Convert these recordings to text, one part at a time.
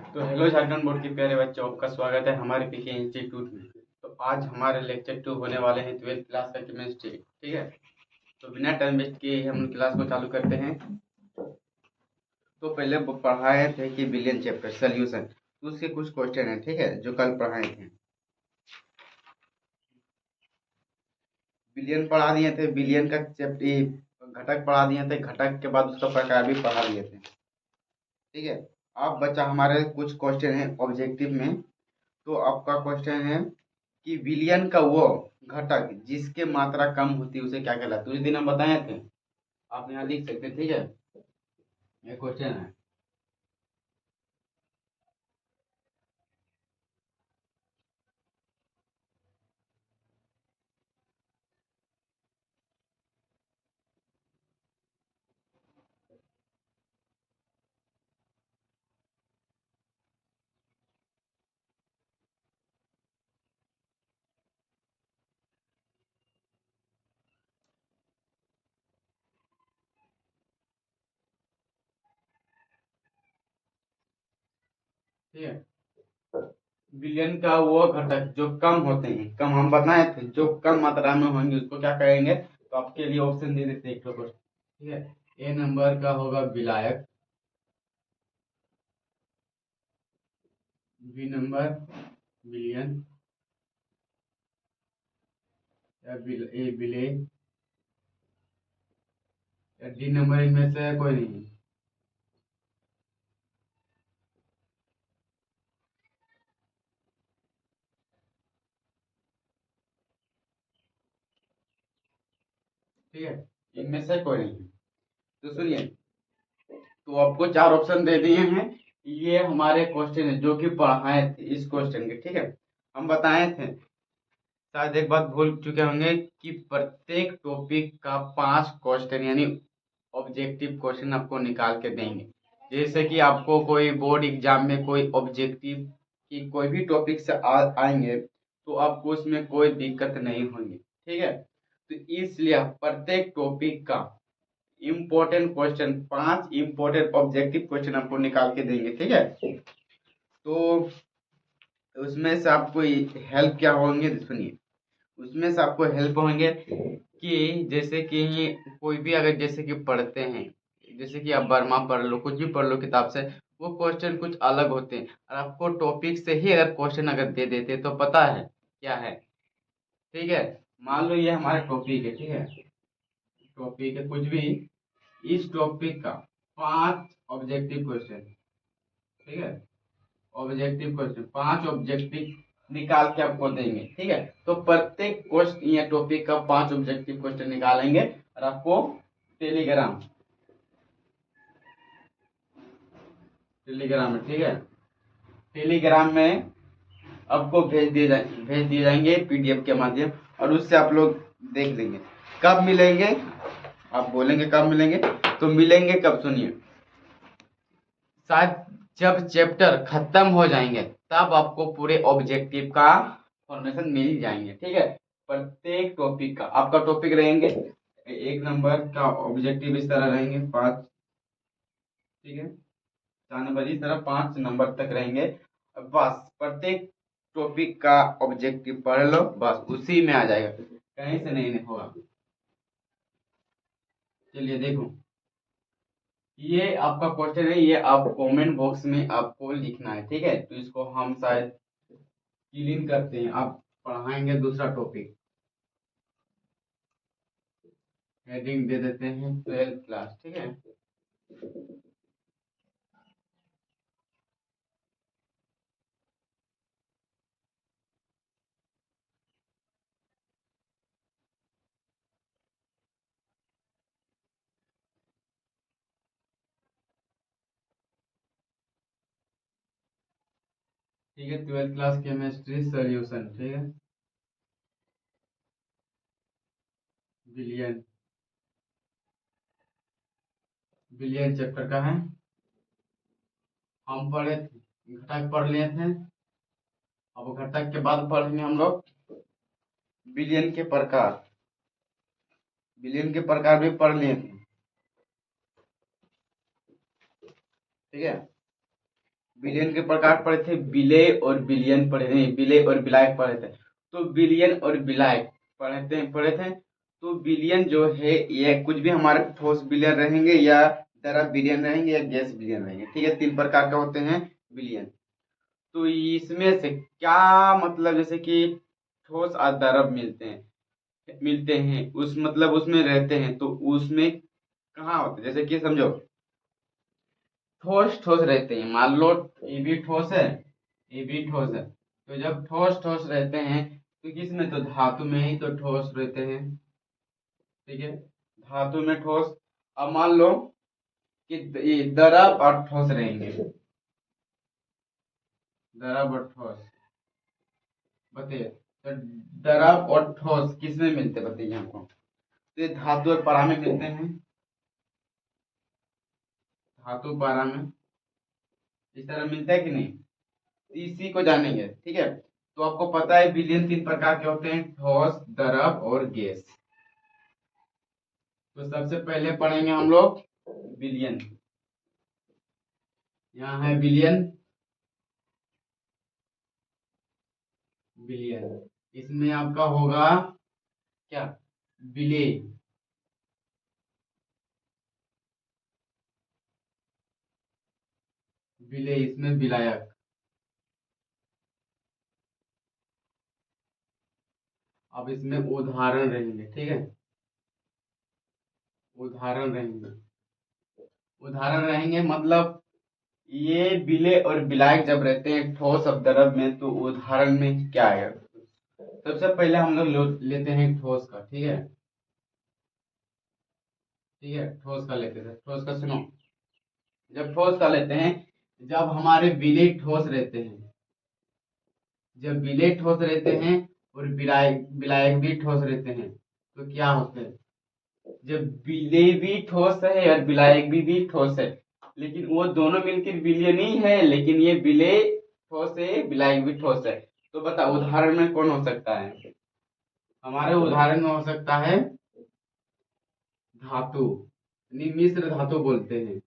तो hello Jharkhand board के प्यारे बच्चों, आपका स्वागत है हमारे पीके इंस्टीट्यूट में। तो आज हमारे लेक्चर 2 होने वाले हैं 12th क्लास का केमिस्ट्री। ठीक है, तो बिना टाइम वेस्ट किए हम क्लास को चालू करते हैं। तो पहले पढ़ाए थे कि बिलियन चैप्टर सोल्यूशन, तो उसके कुछ क्वेश्चन हैं। ठीक है, जो कल पढ़ाए थे। बिलियन पढ़ा दिए थे, बिलियन का चैप्टर घटक पढ़ा दिए थे, घटक के बाद उसका प्रकार भी पढ़ा दिए थे। ठीक है, अब बच्चा हमारे कुछ क्वेश्चन है ऑब्जेक्टिव में। तो आपका क्वेश्चन है कि विलयन का वो घटक जिसके मात्रा कम होती है उसे क्या कहलाता है। उस दिन हम बताए थे, आप यहाँ लिख सकते हैं। ठीक है, ये क्वेश्चन है। ठीक है, विलयन का वो घटक जो कम होते हैं, कम हम बताए थे, जो कम मात्रा में होंगे उसको क्या कहेंगे। तो आपके लिए ऑप्शन दे देते हैं एक क्वेश्चन। ठीक है, ए नंबर का होगा विलायक, बी नंबर विलयन, या ए विलेय, या डी नंबर इनमें से कोई नहीं। ठीक है, इनमें से कोई नहीं। तो सुनिए, तो आपको चार ऑप्शन दे दिए हैं। ये हमारे क्वेश्चन है जो कि पढ़ाए थे इस क्वेश्चन के। ठीक है, हम बताए थे, शायद एक बात भूल चुके होंगे कि प्रत्येक टॉपिक का 5 क्वेश्चन यानी ऑब्जेक्टिव क्वेश्चन आपको निकाल के देंगे। जैसे कि आपको कोई बोर्ड एग्जाम में कोई ऑब्जेक्टिव की कोई भी टॉपिक से आएंगे तो आपको उसमें कोई दिक्कत नहीं होगी। ठीक है, तो इसलिए प्रत्येक टॉपिक का important question, 5 important objective question आपको निकाल के देंगे। ठीक है, तो उसमें से आपको हेल्प क्या होंगे सुनिए। उसमें से आपको हेल्प होंगे कि जैसे कि कोई भी अगर जैसे कि पढ़ते हैं, जैसे कि आप बर्मा पढ़ लो, कुछ भी पढ़ लो किताब से, वो क्वेश्चन कुछ अलग होते हैं और आपको टॉपिक से ही अगर क्वेश्चन अगर दे देते तो पता है क्या है। ठीक है, मान लो ये हमारा टॉपिक है। ठीक है, टॉपिक है कुछ भी, इस टॉपिक का 5 ऑब्जेक्टिव क्वेश्चन। ठीक है, ऑब्जेक्टिव क्वेश्चन 5 ऑब्जेक्टिव निकाल के आपको देंगे। ठीक है, तो प्रत्येक क्वेश्चन या टॉपिक का 5 ऑब्जेक्टिव क्वेश्चन निकालेंगे और आपको टेलीग्राम टेलीग्राम में, ठीक है, टेलीग्राम में आपको भेज दिए जाएंगे पीडीएफ के माध्यम, और उससे आप लोग देख लेंगे। कब मिलेंगे, आप बोलेंगे कब मिलेंगे, तो मिलेंगे कब सुनिए, शायद जब चैप्टर खत्म हो जाएंगे तब आपको पूरे ऑब्जेक्टिव का फॉर्मेशन मिल जाएंगे। ठीक है, प्रत्येक टॉपिक का आपका टॉपिक रहेंगे, एक नंबर का ऑब्जेक्टिव इस तरह रहेंगे 5। ठीक है, 4 नंबर इस तरह 5 नंबर तक रहेंगे। बस प्रत्येक टॉपिक का ऑब्जेक्टिव पढ़ लो, बस उसी में आ जाएगा, कहीं से नहीं होगा। चलिए देखो, ये आपका क्वेश्चन है, ये आप कमेंट बॉक्स में आपको लिखना है। ठीक है, तो इसको हम शायद क्लीन करते हैं, आप पढ़ाएंगे दूसरा टॉपिक, हेडिंग दे देते हैं 12th क्लास। ठीक है, ठीक है, 12th क्लास केमिस्ट्री सॉल्यूशन। ठीक है, बिलियन बिलियन चैप्टर का है, हम पढ़े थे, घटक पढ़ लिए थे। अब घटक के बाद पढ़ेंगे हम लोग बिलियन के प्रकार, बिलियन के प्रकार भी पढ़ लिए थे। ठीक है, बिलियन के प्रकार पढ़े थे, बिले और बिलियन पढ़े नहीं, बिले और बिलायक पढ़े थे। तो बिलियन और बिलायक पढ़े थे। तो बिलियन जो है ये कुछ भी हमारे ठोस बिलियन रहेंगे या द्रव बिलियन रहेंगे या गैस बिलियन रहेंगे, ठीक है। 3 प्रकार का होते हैं बिलियन। तो इसमें से क्या मतलब, जैसे कि ठोस और द्रव मिलते हैं उस मतलब उसमें रहते हैं, तो उसमें कहाँ होते हैं, जैसे कि समझो ठोस ठोस रहते हैं, मान लो ये भी ठोस है, ये भी ठोस है। तो जब ठोस ठोस रहते हैं तो किसमें, तो धातु में ही तो ठोस रहते हैं, ठीक है। धातु में ठोस। अब मान लो कि ये द्रव और ठोस रहेंगे, द्रव और ठोस, बताइए। तो द्रव और ठोस किसमें मिलते हैं, बताइए हमको। तो ये धातु और पारा में मिलते हैं, धातु पारा में इस तरह मिलता है कि नहीं, इसी को जानेंगे, ठीक है। तो आपको पता है विलयन 3 प्रकार के होते हैं, ठोस, द्रव और गैस। तो सबसे पहले पढ़ेंगे हम लोग विलयन। यहाँ है विलयन, विलयन। इसमें आपका होगा क्या, विलेय, विलेय, इसमें विलायक। अब इसमें उदाहरण रहेंगे, ठीक है, उदाहरण रहेंगे, उदाहरण रहेंगे मतलब ये विलेय और विलायक जब रहते हैं ठोस और द्रव में, तो उदाहरण में क्या आएगा। सबसे पहले हम लोग लेते हैं ठोस का, ठीक है, ठीक है। ठोस का लेते हैं, ठोस का सुनो। जब ठोस का लेते हैं, जब हमारे विलेय ठोस रहते हैं, जब विलेय ठोस रहते हैं और विलायक विलायक भी ठोस रहते हैं, तो क्या होता है, जब विलेय भी ठोस है और विलायक भी ठोस है, लेकिन वो दोनों मिलकर विलय नहीं है, लेकिन ये विलेय ठोस है, विलायक भी ठोस है। तो बता उदाहरण में कौन हो सकता है, हमारे उदाहरण में हो सकता है धातु, यानी मिश्र धातु बोलते हैं।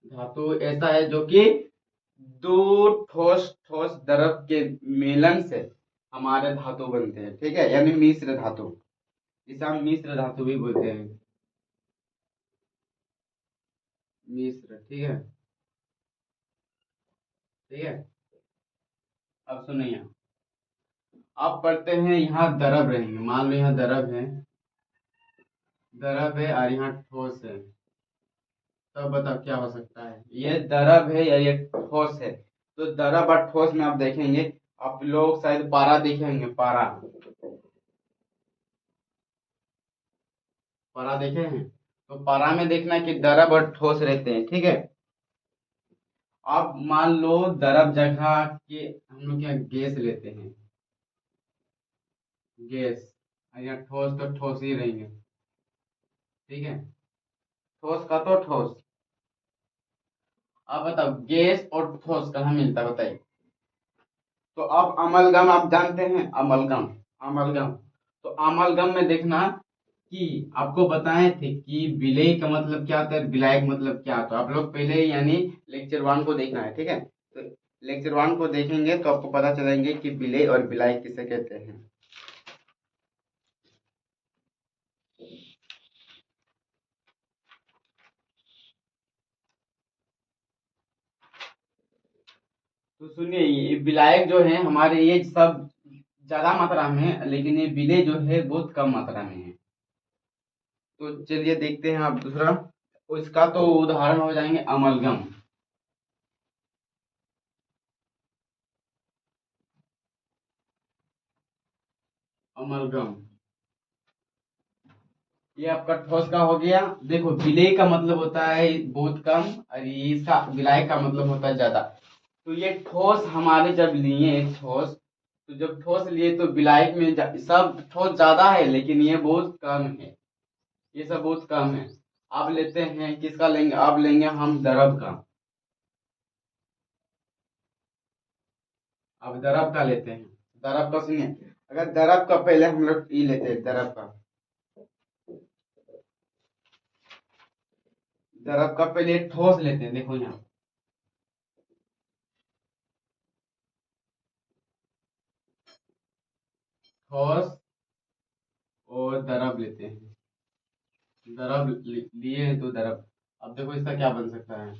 धातु ऐसा है जो कि दो ठोस ठोस द्रव के मिलन से हमारे धातु बनते हैं, ठीक है, यानी मिश्र धातु, इसे हम मिश्र धातु भी बोलते हैं, मिश्र, ठीक है, ठीक है। अब सुनिए, अब पढ़ते हैं, यहाँ द्रव रहेंगे, मान लो यहाँ द्रव है, द्रव है और यहाँ ठोस है। तब बताओ क्या हो सकता है, ये द्रव है या ये ठोस है। तो द्रव और ठोस में आप देखेंगे, आप लोग शायद पारा देखेंगे, पारा, पारा देखे हैं। तो पारा में देखना कि द्रव और ठोस रहते हैं, ठीक है। अब मान लो द्रव जगह के हम लोग यहाँ गैस लेते हैं, गैस, और यहाँ ठोस तो ठोस ही रहेंगे, ठीक है। ठोस का तो ठोस। अब बताओ गैस और ठोस कहाँ मिलता है, बताइए। तो अब अमलगम आप जानते हैं, अमलगम, अमलगम। तो अमलगम में देखना कि आपको बताए थे कि विलेय का मतलब क्या होता है, विलायक मतलब क्या होता है। आप लोग पहले यानी लेक्चर 1 को देखना है, ठीक है। तो लेक्चर 1 को देखेंगे तो आपको पता चलेंगे कि विलेय और विलायक किसे कहते हैं। तो सुनिए, ये विलायक जो है हमारे, ये सब ज्यादा मात्रा में है, लेकिन ये विलेय जो है बहुत कम मात्रा में है। तो चलिए देखते हैं आप दूसरा, इसका तो उदाहरण हो जाएंगे अमलगम, अमलगम। ये आपका ठोस का हो गया। देखो विलेय का मतलब होता है बहुत कम, और ये इसका विलायक का मतलब होता है ज्यादा। तो ये ठोस हमारे जब लिए ठोस, तो जब ठोस लिए तो विलायक में सब ठोस ज्यादा है, लेकिन ये बहुत कम है, ये सब बहुत कम है। अब लेते हैं किसका लेंगे, अब लेंगे हम द्रव का। अब द्रव का लेते हैं, द्रव का सुनिए। अगर द्रव का पहले हम लोग ई लेते हैं, द्रव का, द्रव का पहले ठोस लेते हैं, देखो यहाँ ठोस और द्रव लेते हैं, द्रव लिए हैं तो द्रव। अब देखो इसका क्या बन सकता है,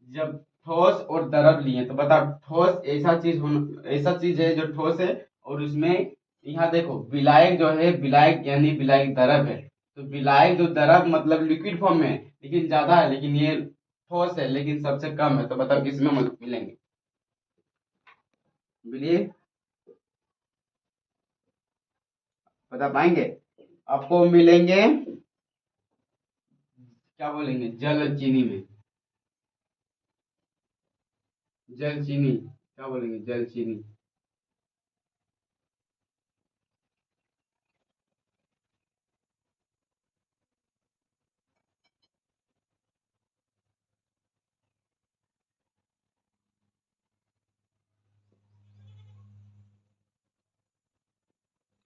जब ठोस और द्रव लिए तो बता, ठोस ऐसा चीज है जो ठोस है, और उसमें यहाँ देखो विलायक जो है, विलायक यानी विलायक द्रव है, तो विलायक जो द्रव मतलब लिक्विड फॉर्म में है लेकिन ज्यादा है, लेकिन ये ठोस है लेकिन सबसे कम है, तो बताओ किसमें मिलेंगे, बोलिए, बता पाएंगे? आपको मिलेंगे, क्या बोलेंगे, जल और चीनी में, जल चीनी, क्या बोलेंगे, जल चीनी।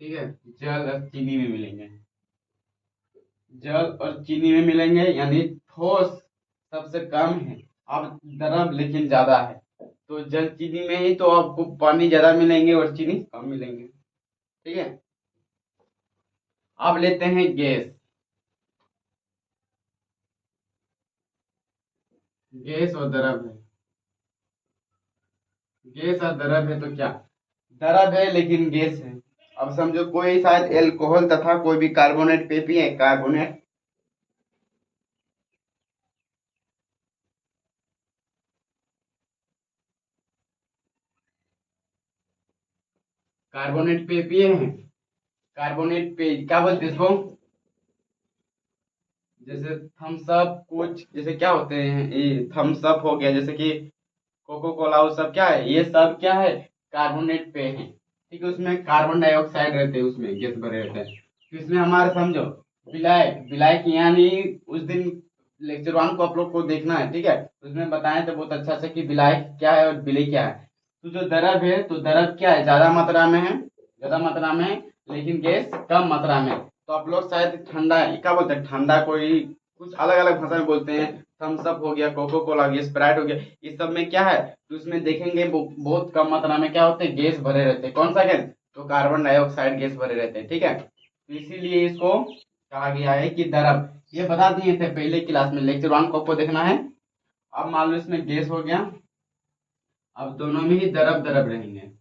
ठीक है, जल और चीनी में मिलेंगे, जल और चीनी में मिलेंगे, यानी ठोस सबसे कम है, अब द्रव लेकिन ज्यादा है, तो जल चीनी में ही तो आपको पानी ज्यादा मिलेंगे और चीनी कम मिलेंगे। ठीक है, अब लेते हैं गैस, गैस और द्रव है, गैस और द्रव है तो क्या, द्रव है लेकिन गैस है। अब समझो कोई शायद एल्कोहल तथा कोई भी कार्बोनेट पे पिए, कार्बोनेट, कार्बोनेट पे पिए हैं, कार्बोनेट पे क्या बोलते हैं इसको, जैसे थम्स अप, कुछ जैसे क्या होते हैं, ये थम्स अप हो गया, जैसे कि कोको कोला, वो सब क्या है, ये सब क्या है, कार्बोनेट पे है। ठीक है, उसमें कार्बन डाइऑक्साइड रहते हैं, उसमें गैस भरे रहते हैं, तो इसमें हमारे समझो विलायक, विलायक यानी उस दिन लेक्चर वन को आप लोग को देखना है, ठीक है, उसमें बताए थे बहुत अच्छा से कि विलायक क्या है और विलेय क्या है। तो जो द्रव है, तो द्रव क्या है, ज्यादा मात्रा में है, ज्यादा मात्रा में है, लेकिन गैस कम मात्रा में है। तो आप लोग शायद ठंडा, ये क्या बोलते हैं, ठंडा कोई कुछ अलग अलग भाषा में बोलते हैं, थम्स अप हो गया, कोको कोला हो गया, स्प्राइट हो गया, इस सब में क्या है, तो उसमें देखेंगे बहुत कम मात्रा में क्या होते हैं, गैस भरे रहते हैं, कौन सा गैस, तो कार्बन डाइऑक्साइड गैस भरे रहते हैं। ठीक है, तो इसीलिए इसको कहा गया है कि द्रव, ये बता दिए थे पहले क्लास में, लेक्चर वन को आपको देखना है। अब मान लो इसमें गैस हो गया, अब दोनों में ही द्रव द्रव रहेंगे,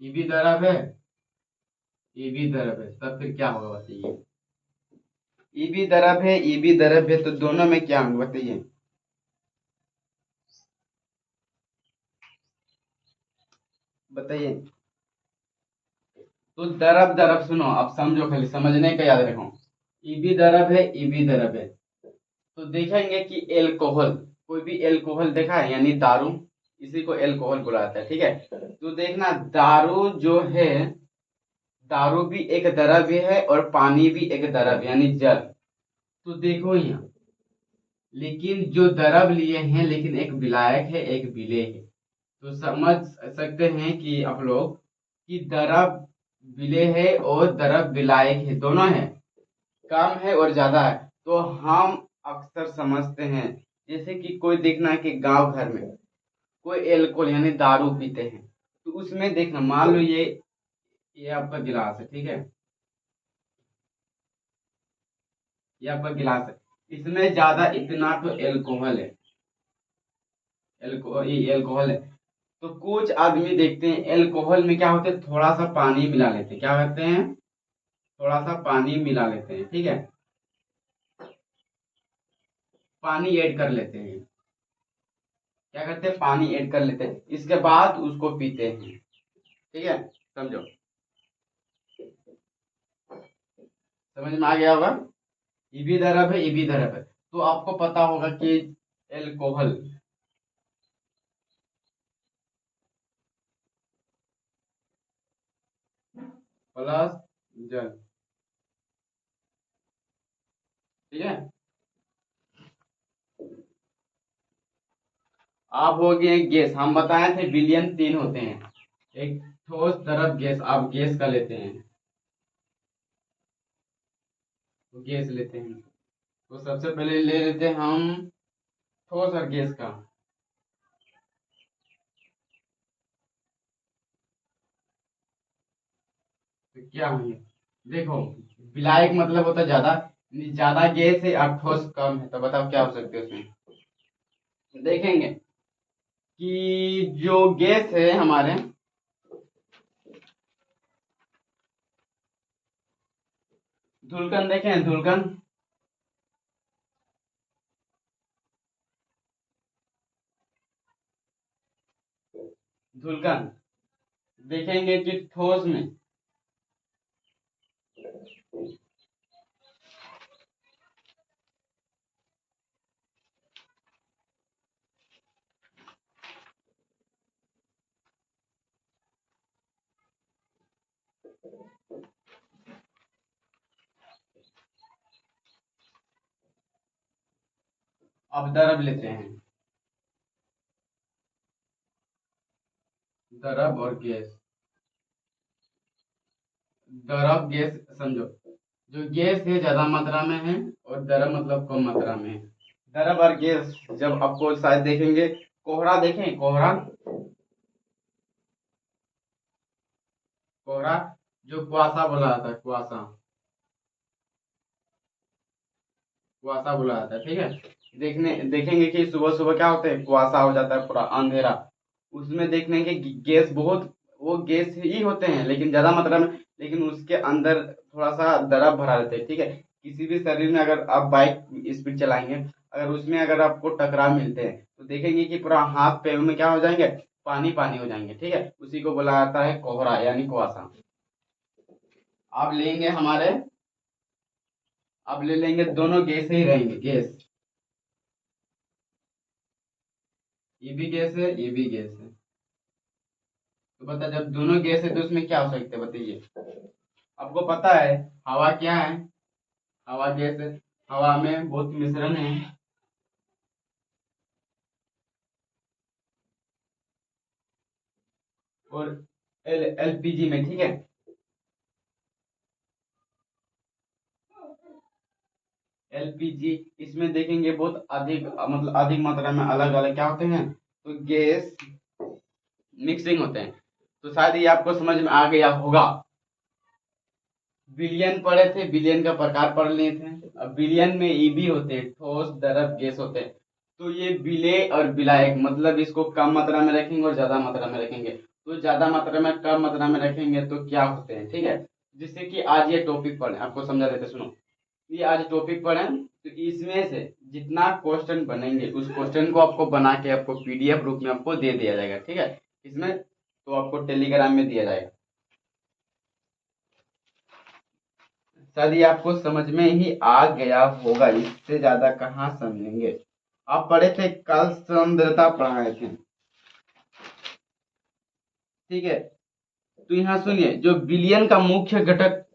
ये भी द्रव है, ये भी द्रव है, तब फिर क्या होगा बताइए, ये भी द्रव है, ये भी द्रव है, तो दोनों में क्या होंगे बताइए, बताइए। तो द्रव द्रव सुनो, अब समझो, खाली समझने का याद रखो, ये भी द्रव है, ये भी द्रव है, तो देखेंगे कि एल्कोहल, कोई भी एल्कोहल देखा है यानी दारू, इसी को एल्कोहल बुलाता है। ठीक है, तो देखना दारू जो है, दारू भी एक द्रव्य है और पानी भी एक द्रव्य यानी जल, तो देखो यहाँ, लेकिन जो द्रव लिए हैं, लेकिन एक विलायक है एक विलेय है, तो समझ सकते हैं कि आप लोग कि द्रव विलेय है और द्रव विलायक है, दोनों है, कम है और ज्यादा है। तो हम अक्सर समझते हैं, जैसे कि कोई देखना है कि गांव घर में कोई एल्कोहल यानी दारू पीते हैं, तो उसमें देखना, मान लो ये आपका गिलास है, ठीक है, ये आपका गिलास है, इसमें ज्यादा इतना तो एल्कोहल है, ये एल्कोहल है, तो कुछ आदमी देखते हैं एल्कोहल में क्या होते हैं, थोड़ा सा पानी मिला लेते हैं, क्या करते हैं, थोड़ा सा पानी मिला लेते हैं, ठीक है, पानी ऐड कर लेते हैं, क्या करते हैं, पानी ऐड कर लेते हैं, इसके बाद उसको पीते हैं। ठीक है, समझो, समझ में आ गया होगा, ये भी द्रव है, ये भी द्रव है, तो आपको पता होगा कि एल्कोहल प्लस जल, ठीक है, आप हो गए गैस, हम बताए थे विलियन तीन होते हैं, एक ठोस, द्रव, गैस, आप गैस का लेते हैं, तो गैस लेते हैं। तो सबसे पहले ले लेते हैं हम ठोस और गैस का। तो क्या होंगे, देखो, विलायक मतलब होता है ज्यादा, ज्यादा गैस है और ठोस कम है, तो बताओ क्या हो सकते हैं उसमें। देखेंगे कि जो गैस है हमारे, धुलकन देखें, धुलकन, धुलकन देखेंगे कि ठोस में, अब दरब लेते हैं, दरब और गैस, दरब गैस समझो, जो गैस है ज्यादा मात्रा में है और दरब मतलब कम मात्रा में है। दरब और गैस जब आपको शायद देखेंगे, कोहरा देखें, कोहरा, कोहरा जो कुआसा बोला जाता है, कुआसा, कुआसा बोला जाता है, ठीक है। देखने देखेंगे कि सुबह सुबह क्या होता है, कुआसा हो जाता है, पूरा अंधेरा। उसमें देखने के गैस बहुत, वो गैस ही होते हैं लेकिन ज्यादा मात्रा में, लेकिन उसके अंदर थोड़ा सा दरब भरा रहता है, ठीक है। किसी भी शरीर में अगर आप बाइक स्पीड चलाएंगे, अगर उसमें अगर आपको टकराव मिलते हैं तो देखेंगे कि पूरा हाथ पैर में क्या हो जाएंगे, पानी पानी हो जाएंगे, ठीक है। उसी को बोला जाता है कोहरा यानी कुआसा। अब लेंगे हमारे, अब ले लेंगे, दोनों गैस ही रहेंगे, गैस, ये भी गैस है, ये भी गैस है। तो बता, जब दोनों गैस है तो उसमें क्या हो सकता है बताइए। आपको पता है हवा क्या है, हवा गैस है, हवा में बहुत मिश्रण है, और एलपीजी में, ठीक है, एलपीजी, इसमें देखेंगे बहुत अधिक, मतलब अधिक मात्रा में अलग अलग क्या होते हैं, तो गैस मिक्सिंग होते हैं। तो शायद ये आपको समझ में आ गया होगा। बिलियन पढ़े थे, बिलियन का प्रकार पढ़ लिए थे। अब बिलियन में ईबी होते हैं, ठोस द्रव गैस होते हैं। तो ये विलेय और विलायक मतलब इसको कम मात्रा में रखेंगे और ज्यादा मात्रा में रखेंगे। तो ज्यादा मात्रा में कम मात्रा में रखेंगे तो क्या होते हैं, ठीक है। जिससे कि आज ये टॉपिक पढ़े, आपको समझा देते, सुनो। ये आज टॉपिक पढ़े तो इसमें से जितना क्वेश्चन बनेंगे उस क्वेश्चन को आपको बना के आपको पीडीएफ रूप में आपको दे दिया जाएगा, ठीक है। इसमें तो आपको टेलीग्राम में दिया जाएगा। शायद ये आपको समझ में ही आ गया होगा, इससे ज्यादा कहाँ समझेंगे। आप पढ़े थे कल, सांद्रता पढ़ाए थे, ठीक है। तो यहाँ सुनिए, जो बिलियन का मुख्य घटक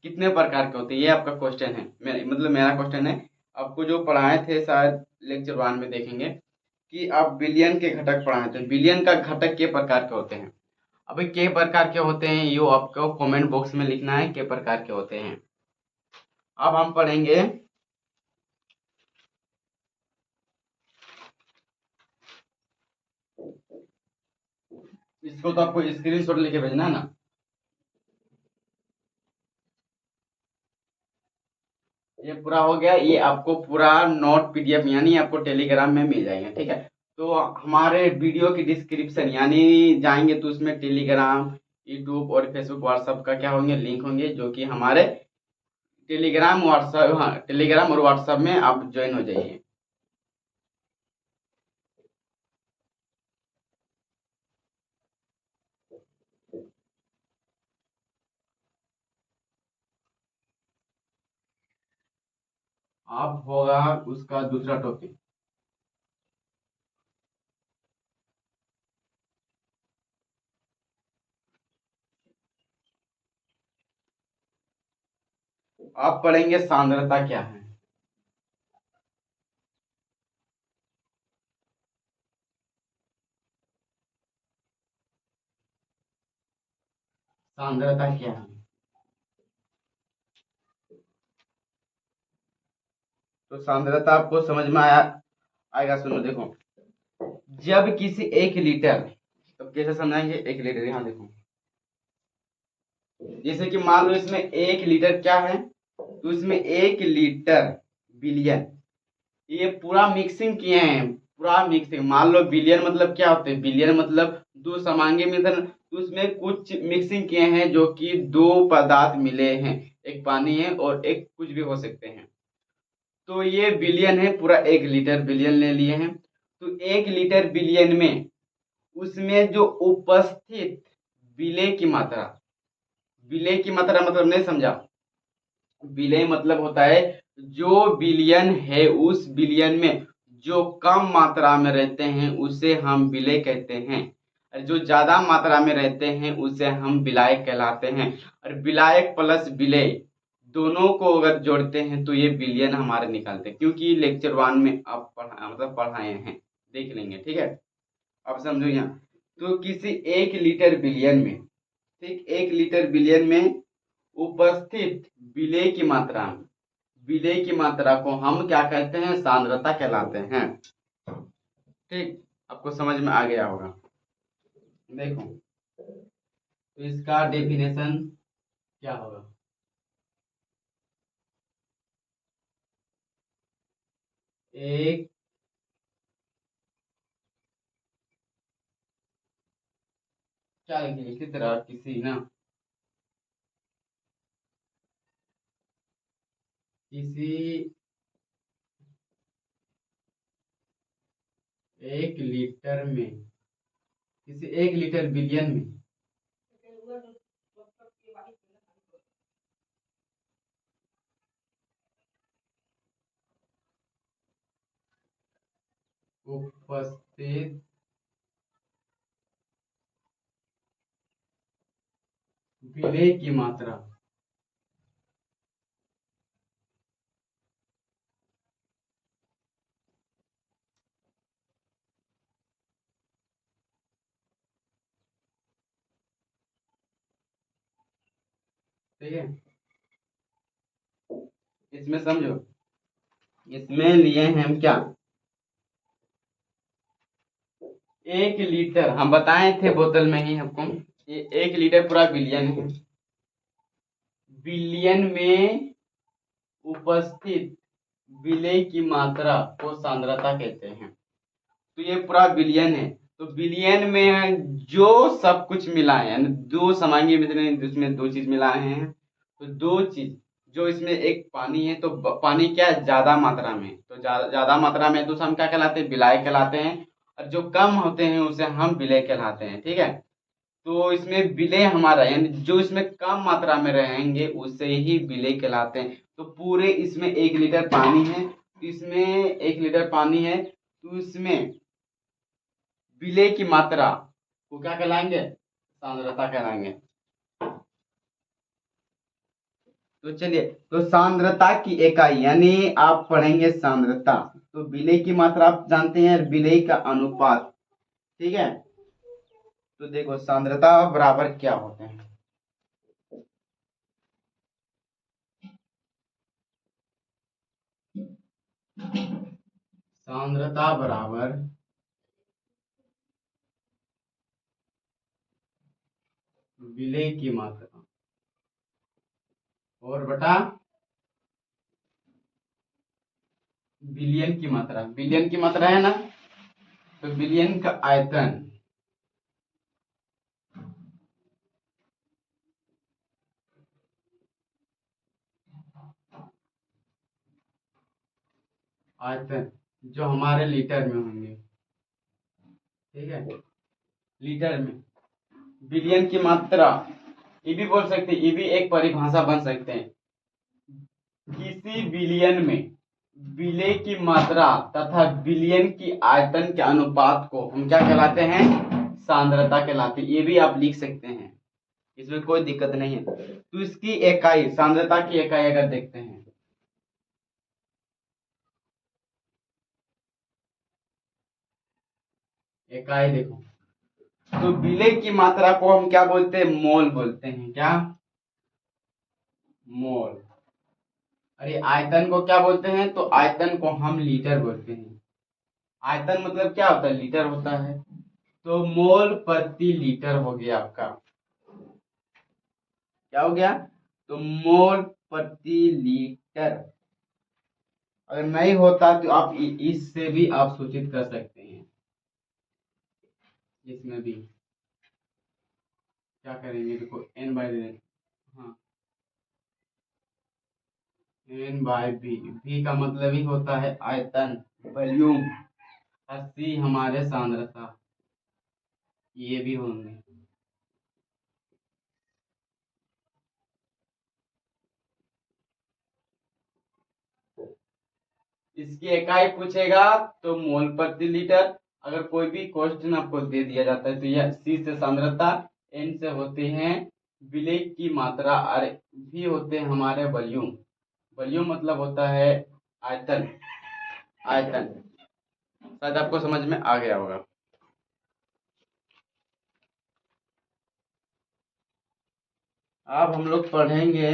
कितने प्रकार के होते हैं, ये आपका क्वेश्चन है, मेरे मतलब मेरा क्वेश्चन है। आपको जो पढ़ाए थे शायद लेक्चर 1 में देखेंगे कि आप बिलियन के घटक पढ़ाए थे, बिलियन का घटक के प्रकार के होते हैं। अभी के प्रकार के होते हैं ये आपको कमेंट बॉक्स में लिखना है, के प्रकार के होते हैं। अब हम पढ़ेंगे, इसको तो आपको स्क्रीनशॉट लेके भेजना है ना। ये पूरा हो गया, ये आपको पूरा नोट पीडीएफ यानी आपको टेलीग्राम में मिल जाएंगे, ठीक है। तो हमारे वीडियो की डिस्क्रिप्शन यानी जाएंगे तो उसमें टेलीग्राम, यूट्यूब और फेसबुक व्हाट्सएप का क्या होंगे, लिंक होंगे, जो कि हमारे टेलीग्राम व्हाट्सएप, हाँ, टेलीग्राम और व्हाट्सएप में आप ज्वाइन हो जाइए। अब होगा उसका दूसरा टॉपिक, आप पढ़ेंगे सांद्रता क्या है। सांद्रता क्या है, तो सांद्रता आपको समझ में आएगा। सुनो देखो, जब किसी 1 लीटर, तो कैसे समझाएंगे 1 लीटर, यहाँ देखो, जैसे कि मान लो इसमें 1 लीटर क्या है, तो इसमें 1 लीटर बिलियन, ये पूरा मिक्सिंग किए हैं, पूरा मिक्सिंग। मान लो बिलियन मतलब क्या होते हैं, बिलियन मतलब दो समांगी मिश्रण, तो उसमें कुछ मिक्सिंग किए हैं जो कि दो पदार्थ मिले हैं, एक पानी है और एक कुछ भी हो सकते हैं, तो ये बिलियन है, पूरा 1 लीटर बिलियन ले लिए हैं। तो 1 लीटर बिलियन में उसमें जो उपस्थित विलेय की मात्रा, विलेय की मात्रा मतलब नहीं समझा, विलेय मतलब होता है जो बिलियन है उस बिलियन में जो कम मात्रा में रहते हैं उसे हम विलेय कहते हैं, और जो ज्यादा मात्रा में रहते हैं उसे हम विलायक कहलाते हैं। और विलायक प्लस विलेय दोनों को अगर जोड़ते हैं तो ये बिलियन हमारे निकलते हैं, क्योंकि लेक्चर 1 में आप पढ़ाए हैं, देख लेंगे, ठीक है। अब समझो यहाँ, तो किसी 1 लीटर बिलियन में, ठीक, 1 लीटर बिलियन में उपस्थित विलेय की मात्रा, विलेय की मात्रा को हम क्या कहते हैं, सांद्रता कहलाते हैं। ठीक, आपको समझ में आ गया होगा। देखो, तो इसका डेफिनेशन क्या होगा, एक क्या लिखेंगे इसी तरह, किसी ना, किसी 1 लीटर में, किसी 1 लीटर बिलियन में उपस्थित विलेय की मात्रा, ठीक है। इसमें समझो, इसमें लिए हैं हम क्या, 1 लीटर हम बताए थे बोतल में ही हमको, ये 1 लीटर पूरा बिलियन है, बिलियन में उपस्थित विलेय की मात्रा को सांद्रता कहते हैं। तो ये पूरा बिलियन है, तो बिलियन में जो सब कुछ मिला है, यानी दो समांगी मिश्रण, जिसमें दो चीज मिलाए हैं, तो दो चीज, जो इसमें एक पानी है, तो पानी क्या है, ज्यादा मात्रा में, तो ज्यादा मात्रा में, तो हम क्या कहलाते हैं, विलायक कहलाते हैं। और जो कम होते हैं उसे हम विलेय कहलाते हैं, ठीक है। तो इसमें विलेय हमारा, यानी जो इसमें कम मात्रा में रहेंगे उसे ही विलेय कहलाते हैं। तो पूरे इसमें 1 लीटर पानी है, तो इसमें 1 लीटर पानी है, तो इसमें विलेय की मात्रा को क्या कहलाएंगे, सांद्रता कहलाएंगे। तो चलिए, तो सांद्रता की इकाई, यानी आप पढ़ेंगे सांद्रता, तो विलेय की मात्रा आप जानते हैं, विलेय का अनुपात, ठीक है। तो देखो सांद्रता बराबर क्या होते हैं, सांद्रता बराबर विलेय की मात्रा और बटा बिलियन की मात्रा, बिलियन की मात्रा है ना, तो बिलियन का आयतन, आयतन जो हमारे लीटर में होंगे, ठीक है, लीटर में। बिलियन की मात्रा ये भी बोल सकते हैं, ये भी एक परिभाषा बन सकते हैं, किसी बिलियन में विलेय की मात्रा तथा बिलियन की आयतन के अनुपात को हम क्या कहलाते हैं, सांद्रता कहलाते हैं। ये भी आप लिख सकते हैं, इसमें कोई दिक्कत नहीं है। तो इसकी इकाई, सांद्रता की इकाई अगर देखते हैं, इकाई देखो, तो विलेय की मात्रा को हम क्या बोलते हैं, मोल बोलते हैं, क्या, मोल। और ये आयतन को क्या बोलते हैं? तो आयतन को हम लीटर बोलते हैं। आयतन मतलब क्या होता है? लीटर होता है। तो मोल प्रति लीटर हो गया आपका। क्या हो गया? तो मोल प्रति लीटर। अगर नहीं होता तो आप इससे भी आप सूचित कर सकते हैं। इसमें भी क्या करेंगे? देखो n बाय हाँ n बाय v का मतलब ही होता है आयतन, वॉल्यूम। 80 हमारे सांद्रता, ये भी होंगे। इसकी इकाई पूछेगा तो मोल प्रति लीटर। अगर कोई भी क्वेश्चन आपको दे दिया जाता है तो यह C से सांद्रता, N से होते हैं विलेय की मात्रा, और V होते हैं हमारे वॉल्यूम। वॉल्यूम मतलब होता है आयतन। आयतन शायद आपको समझ में आ गया होगा। अब हम लोग पढ़ेंगे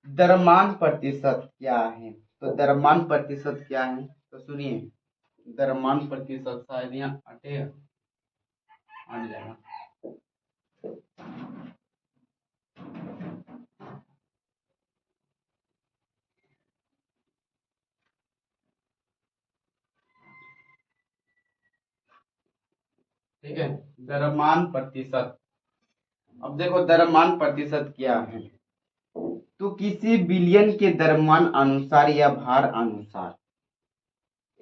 द्रव्यमान प्रतिशत क्या है। तो द्रव्यमान प्रतिशत क्या है? तो सुनिए, द्रव्यमान प्रतिशत शायद यहाँ हटेगा, हट जाएगा। ठीक है, द्रव्यमान प्रतिशत। अब देखो द्रव्यमान प्रतिशत क्या है। तो किसी विलयन के द्रव्यमान अनुसार या भार अनुसार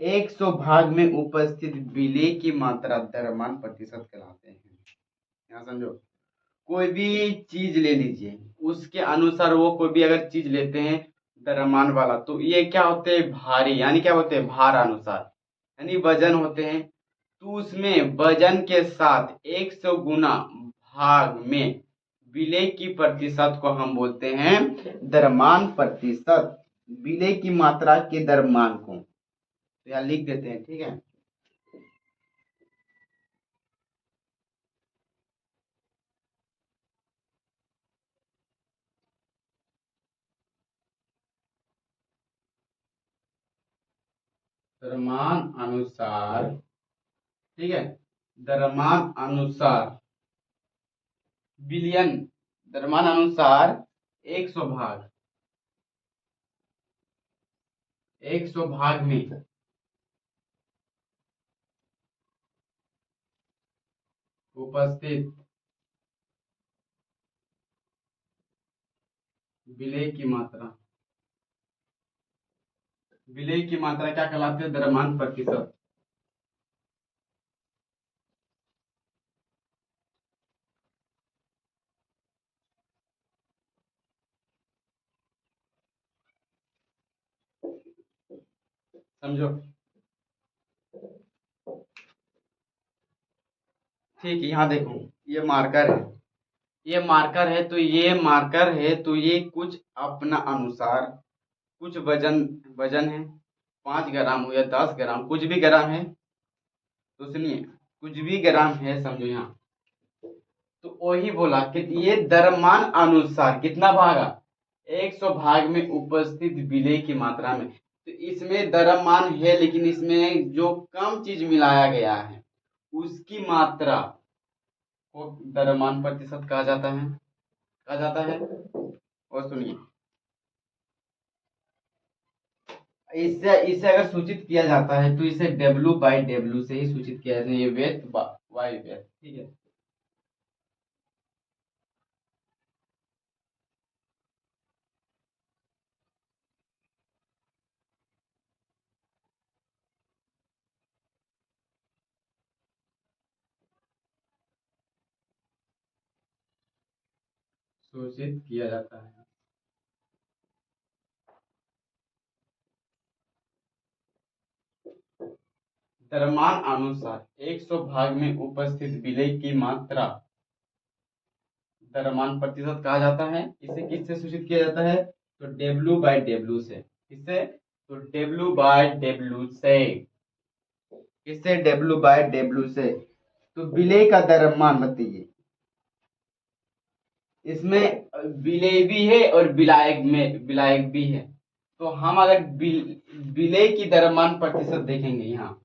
100 भाग में उपस्थित विलेय की मात्रा द्रव्यमान प्रतिशत कहलाते हैं। यहाँ समझो, कोई भी चीज ले लीजिए, उसके अनुसार वो कोई भी अगर चीज लेते हैं द्रव्यमान वाला, तो ये क्या होते हैं? भारी, यानी क्या होते हैं? भार अनुसार, यानी वजन होते हैं। तो उसमें वजन के साथ 100 गुना भाग में विलेय की प्रतिशत को हम बोलते हैं द्रव्यमान प्रतिशत। विलेय की मात्रा के द्रव्यमान को तो यहाँ लिख देते हैं, ठीक है। द्रव्यमान अनुसार, ठीक है, द्रव्यमान अनुसार विलयन, द्रव्यमान अनुसार 100 भाग, 100 भाग में उपस्थित विलेय की मात्रा, विलेय की मात्रा क्या कहलाते हैं? द्रव्यमान प्रतिशत। समझो, ठीक है। यहाँ देखो, ये मार्कर है, ये मार्कर है, तो ये मार्कर है, तो ये कुछ अपना अनुसार कुछ वजन, वजन है 5 ग्राम हो या 10 ग्राम, कुछ भी ग्राम है। तो सुनिए, कुछ भी ग्राम है, समझो यहाँ। तो वही बोला कि ये द्रव्यमान अनुसार कितना भागा? 100 भाग में उपस्थित विलेय की मात्रा में। तो इसमें द्रव्यमान है, लेकिन इसमें जो कम चीज मिलाया गया है उसकी मात्रा को द्रव्यमान प्रतिशत कहा जाता है, कहा जाता है। और सुनिए, इससे इसे अगर सूचित किया जाता है तो इसे W/W से ही सूचित किया जाता है। ये वेट वायु वेट, ठीक है। सूचित किया जाता है। द्रव्यमान अनुसार 100 भाग में उपस्थित विलेय की मात्रा द्रव्यमान प्रतिशत कहा जाता है। इसे किससे सूचित किया जाता है? तो W/W से। किससे? तो W/W से। किससे? W/W से। तो विलेय का द्रव्यमान बताइए, इसमें विलेय भी है और विलायक भी है। तो हम अगर विलेय की द्रव्यमान प्रतिशत देखेंगे यहाँ,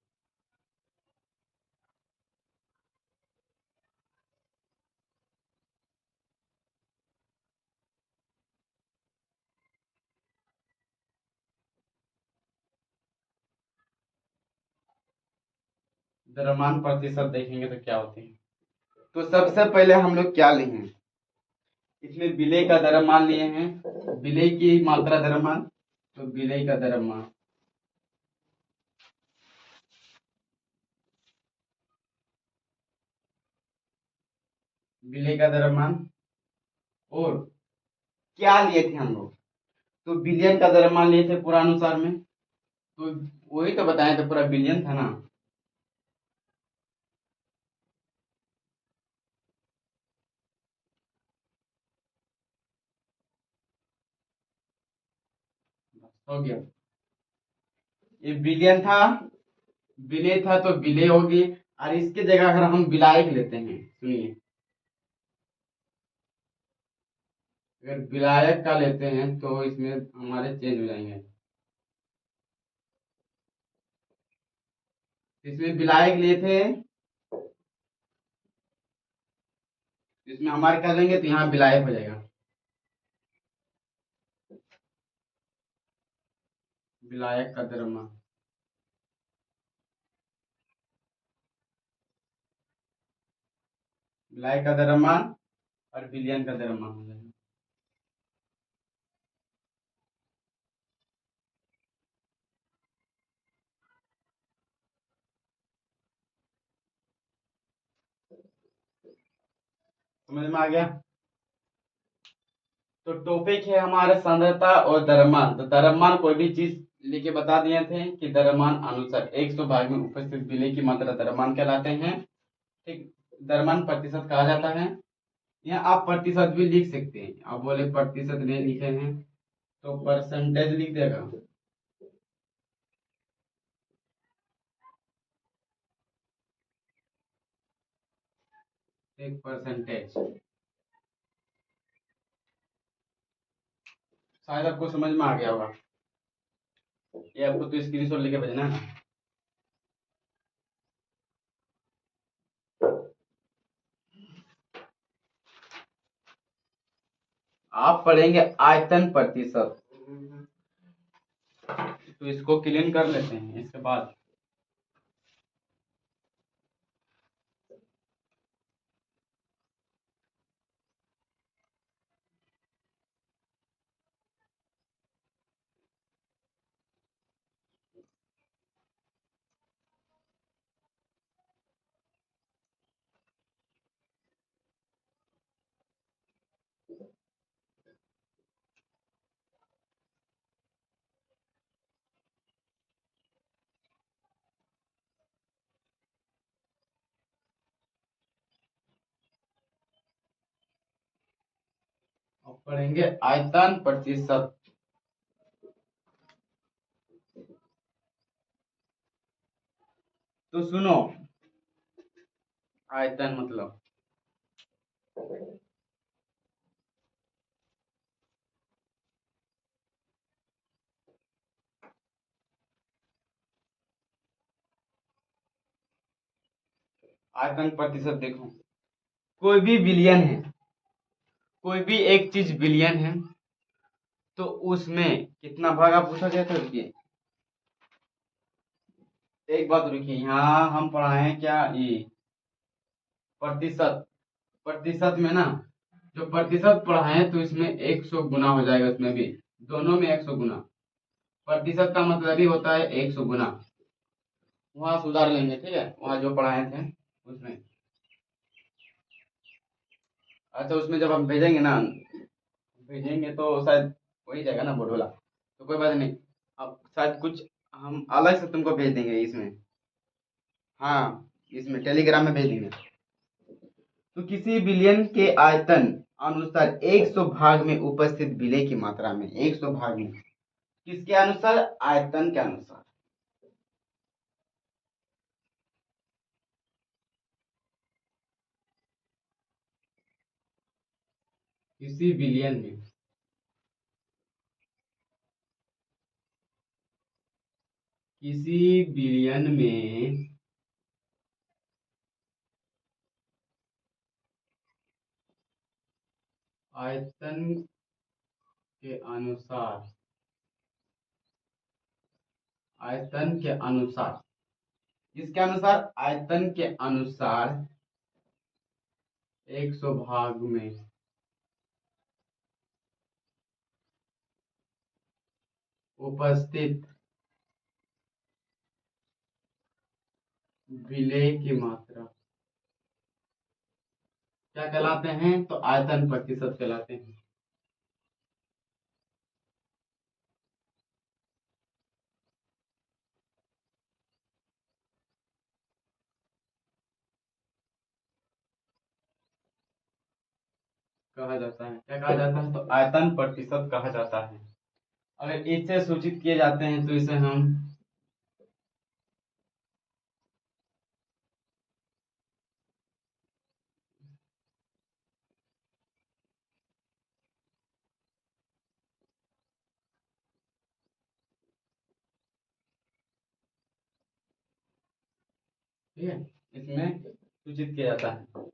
द्रव्यमान प्रतिशत देखेंगे तो क्या होते हैं। तो सबसे पहले हम लोग क्या लिए हैं, इसमें विलेय का द्रव्यमान लिए हैं, विलेय की मात्रा द्रव्यमान, तो विलेय का द्रव्यमान, विलेय का द्रव्यमान, और क्या लिए थे हम लोग, तो बिलियन का द्रव्यमान लिए थे पूरा अनुसार में। तो वही तो बताए थे, पूरा बिलियन था ना। हो गया, ये बिलियन था, विलेय था तो विलेय होगी। और इसके जगह अगर हम विलायक लेते हैं, सुनिए, अगर विलायक का लेते हैं तो इसमें हमारे चेंज हो जाएंगे। इसमें विलायक लिए थे, इसमें हमारे क्या लेंगे तो यहाँ विलायक हो जाएगा, विलायक का द्रव्यमान, विलायक का द्रव्यमान और विलयन का द्रव्यमान हो जाएगा। समझ में आ गया। तो टॉपिक है हमारे सांद्रता और द्रव्यमान। तो द्रव्यमान कोई भी चीज लेके बता दिए थे कि द्रव्यमान अनुसार 100 भाग में उपस्थित विलेय की मात्रा द्रव्यमान कहलाते हैं। ठीक, द्रव्यमान प्रतिशत कहा जाता है। यहाँ आप प्रतिशत भी लिख सकते हैं, आप बोले प्रतिशत नहीं लिखे हैं तो परसेंटेज लिख देगा। एक परसेंटेज, शायद आपको समझ में आ गया होगा। ये आपको तो स्क्रीनशॉट लेके भेजना है। आप पढ़ेंगे आयतन प्रतिशत, तो इसको क्लीन कर लेते हैं इसके बाद। अब पढ़ेंगे आयतन प्रतिशत। तो सुनो, आयतन मतलब आयतन प्रतिशत देखो, कोई भी बिलियन है, कोई भी एक चीज बिलियन है, तो उसमें कितना भाग आप पूछा गया था, रुकिए एक बात, रुकिए, यहाँ हम पढ़ाए क्या ये प्रतिशत, प्रतिशत में ना, जो प्रतिशत पढ़ाए तो इसमें 100 गुना हो जाएगा, इसमें भी दोनों में 100 गुना। प्रतिशत का मतलब ही होता है 100 गुना। वहां सुधार लेंगे, ठीक है, वहां जो पढ़ाए थे उसमें। अच्छा, उसमें जब हम भेजेंगे ना, भेजेंगे तो शायद हो ही जाएगा ना बोर्ड वाला, तो कोई बात नहीं। अब शायद कुछ हम अलग से तुमको भेज देंगे इसमें। हाँ, इसमें टेलीग्राम में भेज देंगे। तो किसी बिलियन के आयतन अनुसार 100 भाग में उपस्थित विलेय की मात्रा में, 100 भाग में, किसके अनुसार, आयतन के अनुसार। किसी बिलियन में किसी बिलियन में आयतन के अनुसार आयतन के अनुसार इसके अनुसार आयतन के अनुसार 100 भाग में उपस्थित विलेय की मात्रा क्या कहलाते हैं? तो आयतन प्रतिशत कहलाते हैं। कहा जाता है, क्या कहा जाता है? तो आयतन प्रतिशत कहा जाता है। अगर इससे सूचित किए जाते हैं तो इसे हम ठीक है, इसमें सूचित किया जाता है।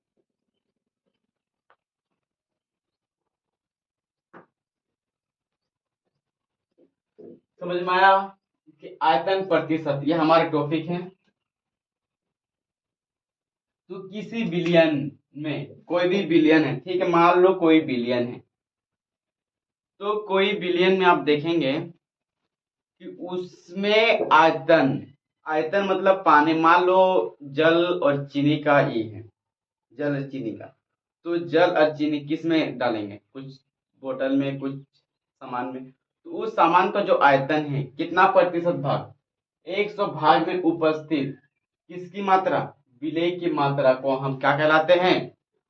समझ में आया कि आयतन प्रतिशत ये हमारे टॉपिक है। तो किसी बिलियन में, कोई भी बिलियन है, ठीक है, मान लो कोई बिलियन है, तो कोई बिलियन में आप देखेंगे कि उसमें आयतन, आयतन मतलब पानी, मान लो जल और चीनी का ये है, जल और चीनी का, तो जल और चीनी किस में डालेंगे? कुछ बोतल में, कुछ सामान में, तो उस सामान का जो आयतन है कितना प्रतिशत भाग? 100 भाग में उपस्थित किसकी मात्रा? विलेय की मात्रा को हम क्या कहलाते हैं?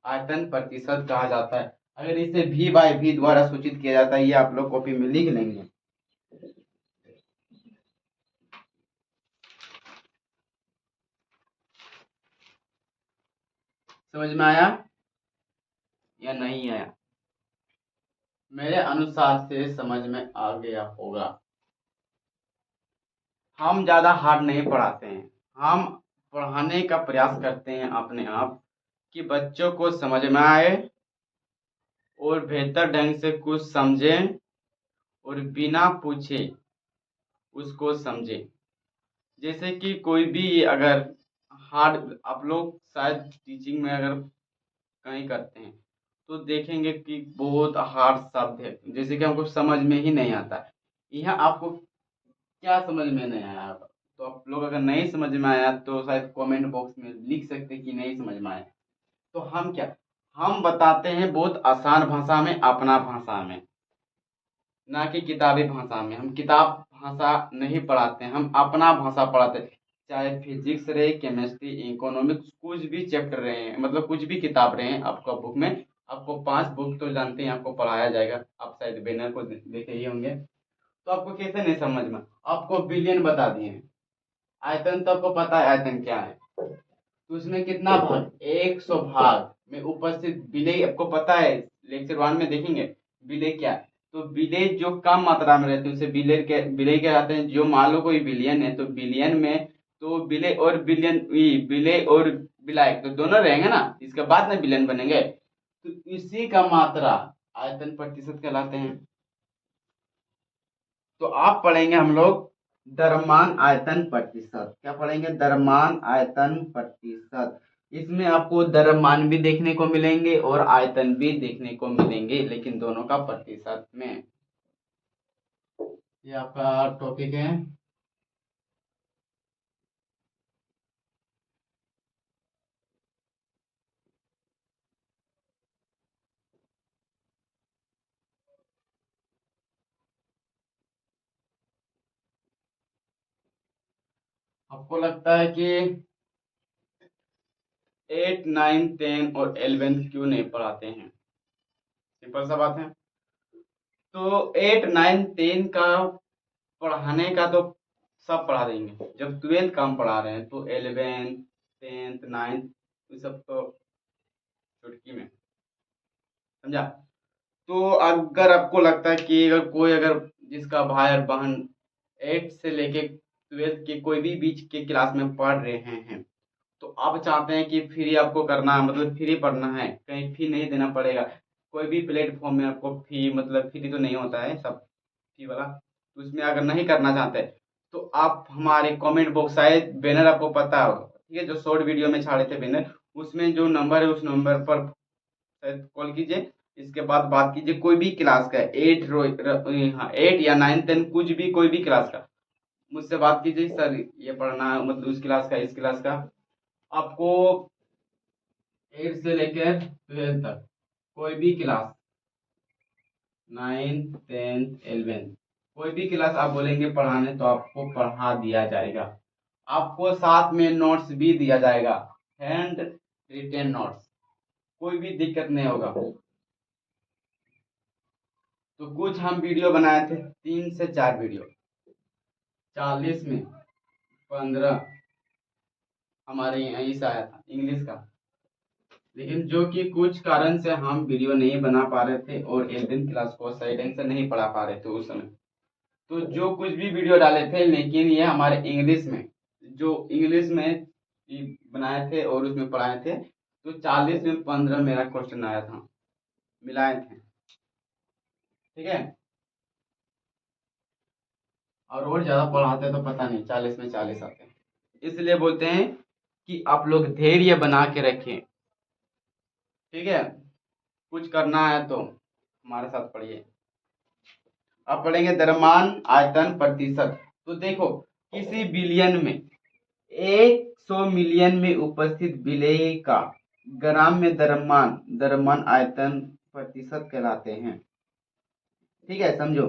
आयतन प्रतिशत कहा जाता है। अगर इसे V बाय V द्वारा सूचित किया जाता है, ये आप लोग कॉपी में लिख लेंगे। समझ में आया या नहीं आया? मेरे अनुसार से समझ में आ गया होगा। हम ज्यादा हार्ड नहीं पढ़ाते हैं, हम पढ़ाने का प्रयास करते हैं अपने आप कि बच्चों को समझ में आए और बेहतर ढंग से कुछ समझें और बिना पूछे उसको समझें। जैसे कि कोई भी अगर हार्ड, आप लोग शायद टीचिंग में अगर कहीं करते हैं तो देखेंगे कि बहुत हार्ड शब्द है, जैसे कि हमको समझ में ही नहीं आता है। यहाँ आपको क्या समझ में नहीं आया? तो आप लोग अगर नहीं समझ में आया तो शायद कमेंट बॉक्स में लिख सकते हैं कि नहीं समझ में आया। तो हम क्या, हम बताते हैं बहुत आसान भाषा में, अपना भाषा में, ना कि किताबी भाषा में। हम किताब भाषा नहीं पढ़ाते हैं, हम अपना भाषा पढ़ाते हैं। चाहे फिजिक्स रहे, केमिस्ट्री, इकोनॉमिक्स, कुछ भी चैप्टर रहे, मतलब कुछ भी किताब रहे आपका बुक में, आपको 5 बुक तो जानते हैं आपको पढ़ाया जाएगा। आप शायद बैनर को देखे ही होंगे। तो आपको कैसे नहीं समझ में? आपको बिलियन बता दिए हैं, आयतन तो आपको पता है आयतन क्या है, तो उसमें कितना भाग? 100 भाग में उपस्थित विलेय आपको पता है, लेक्चर 1 में देखेंगे विलेय क्या है। तो विलेय जो कम मात्रा में रहते हैं उसे विलेय के विलेय कहलाते हैं। जो मान लो कोई बिलियन है, तो बिलियन में तो विलेय और बिलियन, विलेय और विलायक तो दोनों रहेंगे ना, इसके बाद में बिलियन बनेंगे। तो इसी का मात्रा आयतन प्रतिशत कहलाते हैं। तो आप पढ़ेंगे हम लोग द्रव्यमान आयतन प्रतिशत। क्या पढ़ेंगे? द्रव्यमान आयतन प्रतिशत। इसमें आपको द्रव्यमान भी देखने को मिलेंगे और आयतन भी देखने को मिलेंगे, लेकिन दोनों का प्रतिशत में। ये आपका टॉपिक है। आपको लगता है कि 8, 9, 10 और 11 क्यों नहीं पढ़ाते हैं? सिंपल सा बात है। तो 8, 9, 10 का पढ़ाने का तो सब पढ़ा देंगे। जब 12th का हम पढ़ा रहे हैं तो 11, 10th, 9th ये सब तो चुटकी में, समझा? तो अगर आपको लगता है कि अगर कोई अगर जिसका भाई और बहन 8 से लेके 12 के कोई भी बीच के क्लास में पढ़ रहे हैं, तो आप चाहते हैं कि फ्री आपको करना है, मतलब फ्री पढ़ना है, कहीं फी नहीं देना पड़ेगा, कोई भी प्लेटफॉर्म में आपको फी, मतलब फ्री तो नहीं होता है सब फी वाला, तो उसमें अगर नहीं करना चाहते तो आप हमारे कमेंट बॉक्स, शायद बैनर आपको पता होगा, ठीक है, जो शॉर्ट वीडियो में छाड़े थे बैनर, उसमें जो नंबर है उस नंबर पर शायद कॉल कीजिए। इसके बाद बात कीजिए कोई भी क्लास का, 8 या 9 10 कुछ भी कोई भी क्लास का, मुझसे बात कीजिए, सर ये पढ़ना है, मतलब उस क्लास का इस क्लास का, आपको 8 से लेकर 12 तक कोई भी क्लास, 9 10 11 कोई भी क्लास आप बोलेंगे पढ़ाने तो आपको पढ़ा दिया जाएगा। आपको साथ में नोट्स भी दिया जाएगा, हैंड रिटेन नोट्स, कोई भी दिक्कत नहीं होगा। तो कुछ हम वीडियो बनाए थे, 3 से 4 वीडियो, 40 में 15 हमारे यहीं से आया था इंग्लिश का, लेकिन जो कि कुछ कारण से हम वीडियो नहीं बना पा रहे थे और 11 क्लास को सही ढंग से नहीं पढ़ा पा रहे थे उस समय, तो जो कुछ भी वीडियो डाले थे, लेकिन ये हमारे इंग्लिश में, जो इंग्लिश में ही बनाए थे और उसमें पढ़ाए थे, तो 40 में 15 मेरा क्वेश्चन आया था, मिलाए थे, ठीक है। और ज्यादा पढ़ाते तो पता नहीं 40 में 40 आते हैं, इसलिए बोलते हैं कि आप लोग धैर्य बना के रखें, ठीक है। कुछ करना है तो हमारे साथ पढ़िए। अब पढ़ेंगे द्रव्यमान आयतन प्रतिशत। तो देखो, किसी बिलियन में 100 मिलियन में उपस्थित विलेय का ग्राम में द्रव्यमान आयतन प्रतिशत कहलाते हैं, ठीक है, समझो।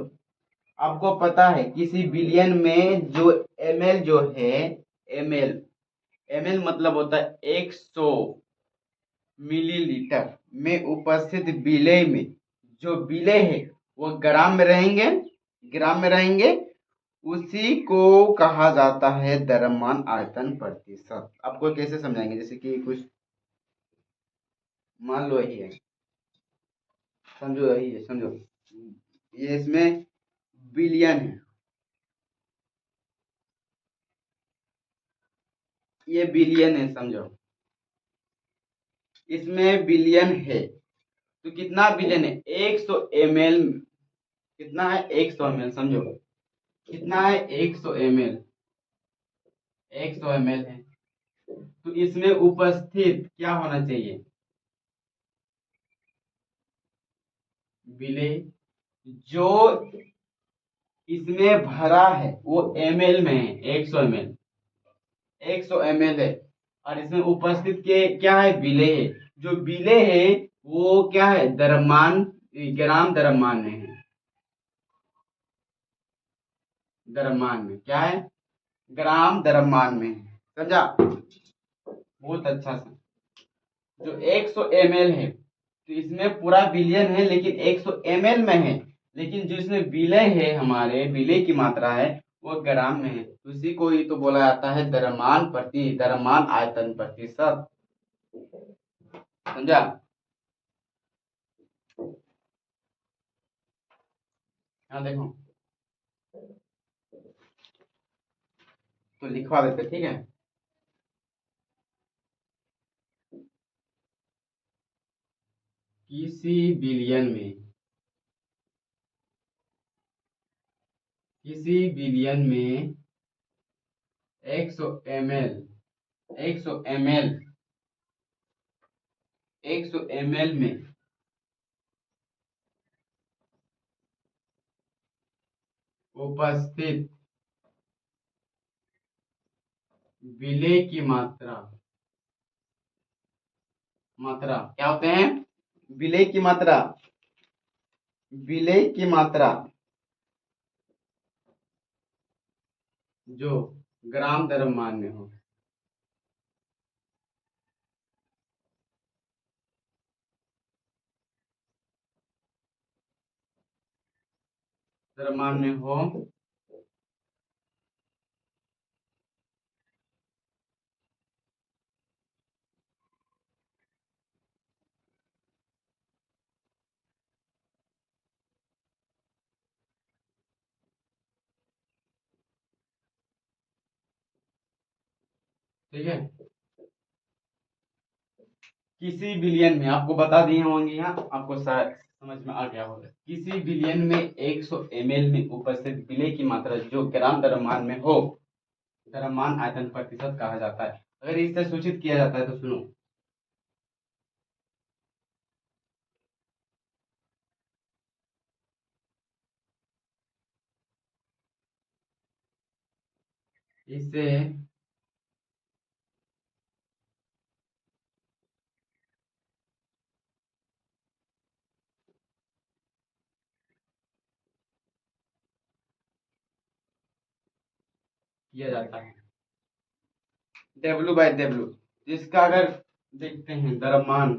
आपको पता है किसी बिलियन में जो ml जो है, ml ml मतलब होता है 100 मिलीलीटर में उपस्थित विलेय में, जो विलेय है वो ग्राम में रहेंगे, उसी को कहा जाता है द्रव्यमान आयतन प्रतिशत। आपको कैसे समझाएंगे, जैसे कि कुछ मान लो यही है, समझो यही है, समझो ये इसमें बिलियन है, ये बिलियन है, समझो इसमें बिलियन है, तो कितना बिलियन है, 100 ml, कितना है 100 ml, समझो कितना है 100 ml, 100 ml है, तो इसमें उपस्थित क्या होना चाहिए, विलेय, जो इसमें भरा है वो ml में है, 100 ml, 100 ml है, और इसमें उपस्थित के क्या है, विलेय है, जो विलेय है वो क्या है, द्रव्यमान, ग्राम द्रव्यमान में है, द्रव्यमान में क्या है, ग्राम द्रव्यमान में है, समझा, बहुत अच्छा सा। जो 100 ml है, तो इसमें पूरा बिलियन है लेकिन 100 ml में है, लेकिन जो इसमें विलय है, हमारे विलय की मात्रा है वो ग्राम में है, उसी को ही तो बोला जाता है द्रव्यमान आयतन प्रतिशत, समझा। हाँ देखो, तो लिखवा देते, ठीक है। किसी बिलियन में, किसी बिलियन में 100 ml, 100 ml, 100 ml में उपस्थित विलेय की मात्रा क्या होते हैं, विलेय की मात्रा, विलेय की मात्रा जो ग्राम द्रव्यमान में हो, द्रव्यमान में हो, ठीक है। किसी बिलियन में आपको बता दिए होंगे, यहाँ आपको शायद समझ में आ गया होगा। किसी बिलियन में 100 ml में उपस्थित विलेय की मात्रा जो ग्राम द्रव्यमान में हो, द्रव्यमान आयतन प्रतिशत कहा जाता है। अगर इससे सूचित किया जाता है तो सुनो, इससे किया जाता है W/W, जिसका अगर देखते हैं द्रव्यमान,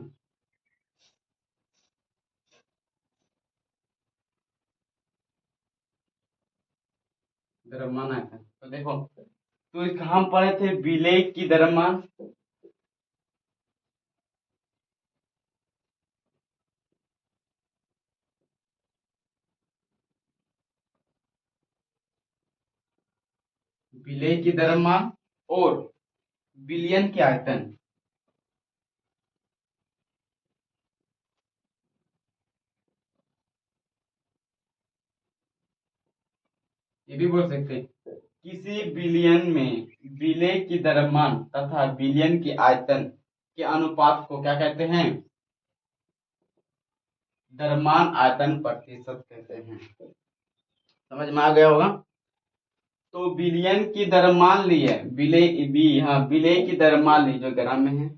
द्रव्यमान आयतन, तो देखो, तो इसका हम पढ़े थे विलेय की द्रव्यमान, विलेय की द्रव्यमान और विलयन के आयतन। ये भी बोल सकते हैं किसी विलयन में विलेय की द्रव्यमान तथा विलयन के आयतन के अनुपात को क्या कहते हैं? द्रव्यमान आयतन प्रतिशत कहते हैं। समझ में आ गया होगा। तो विलयन की द्रव्यमान ली है, विलेय की द्रव्यमान ली जो ग्राम में है,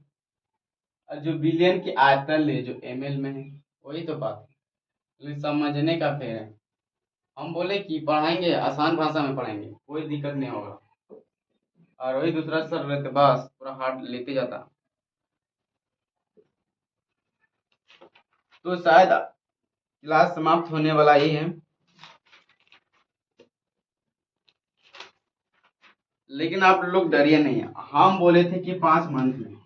और जो विलयन की आयतन ली जो ml में है। वही तो बात है, समझने का फेर है। हम बोले कि पढ़ाएंगे आसान भाषा में पढ़ाएंगे, कोई दिक्कत नहीं होगा। और वही दूसरा सर रहते बस पूरा हार्ड लेते जाता। तो शायद क्लास समाप्त होने वाला ही है, लेकिन आप लोग डरिए नहीं। हम बोले थे कि 5 मंथ में।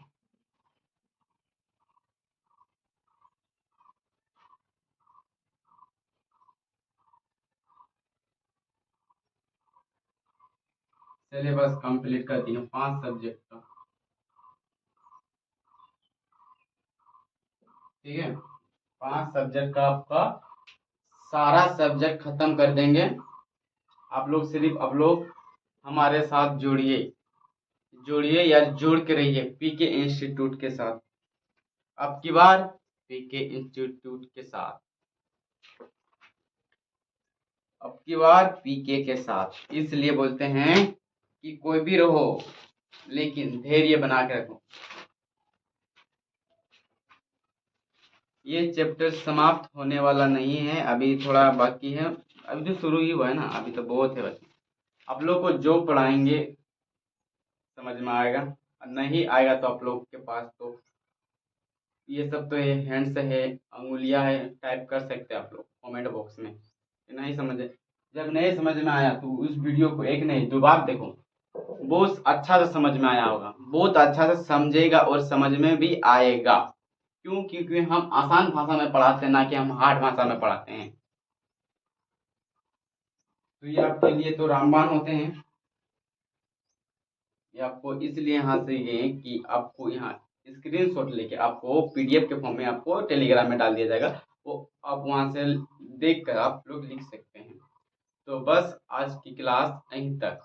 सिलेबस कंप्लीट कर दिए 5 सब्जेक्ट का, ठीक है। 5 सब्जेक्ट का आपका सारा सब्जेक्ट खत्म कर देंगे। आप लोग सिर्फ अब लोग हमारे साथ जोड़िए या जोड़ के रहिए पीके इंस्टीट्यूट के साथ। अब की बार पीके इंस्टीट्यूट के साथ, अब की बार पीके के साथ। इसलिए बोलते हैं कि कोई भी रहो लेकिन धैर्य बना के रखो। ये चैप्टर समाप्त होने वाला नहीं है, अभी थोड़ा बाकी है। अभी तो शुरू ही हुआ है ना, अभी तो बहुत है बच्चे। आप लोग को जो पढ़ाएंगे समझ में आएगा, और नहीं आएगा तो आप लोग के पास तो ये सब तो है, हैंड्स है, अंगुलियां है, टाइप कर सकते हैं आप लोग कमेंट बॉक्स में। नहीं समझे, जब नहीं समझ में आया तो उस वीडियो को एक नहीं 2 बार देखो, बहुत अच्छा से समझ में आया होगा, बहुत अच्छा से समझेगा और समझ में भी आएगा। क्यों? क्योंकि हम आसान भाषा में पढ़ाते हैं, ना कि हम हार्ड भाषा में पढ़ाते हैं। तो ये आपके लिए तो रामबाण होते हैं। ये आपको इसलिए यहाँ से ये कि आपको यहाँ स्क्रीनशॉट लेके आपको पीडीएफ के फॉर्म में आपको टेलीग्राम में डाल दिया जाएगा, वो आप वहाँ से देख कर आप लोग लिख सकते हैं। तो बस आज की क्लास यहीं तक।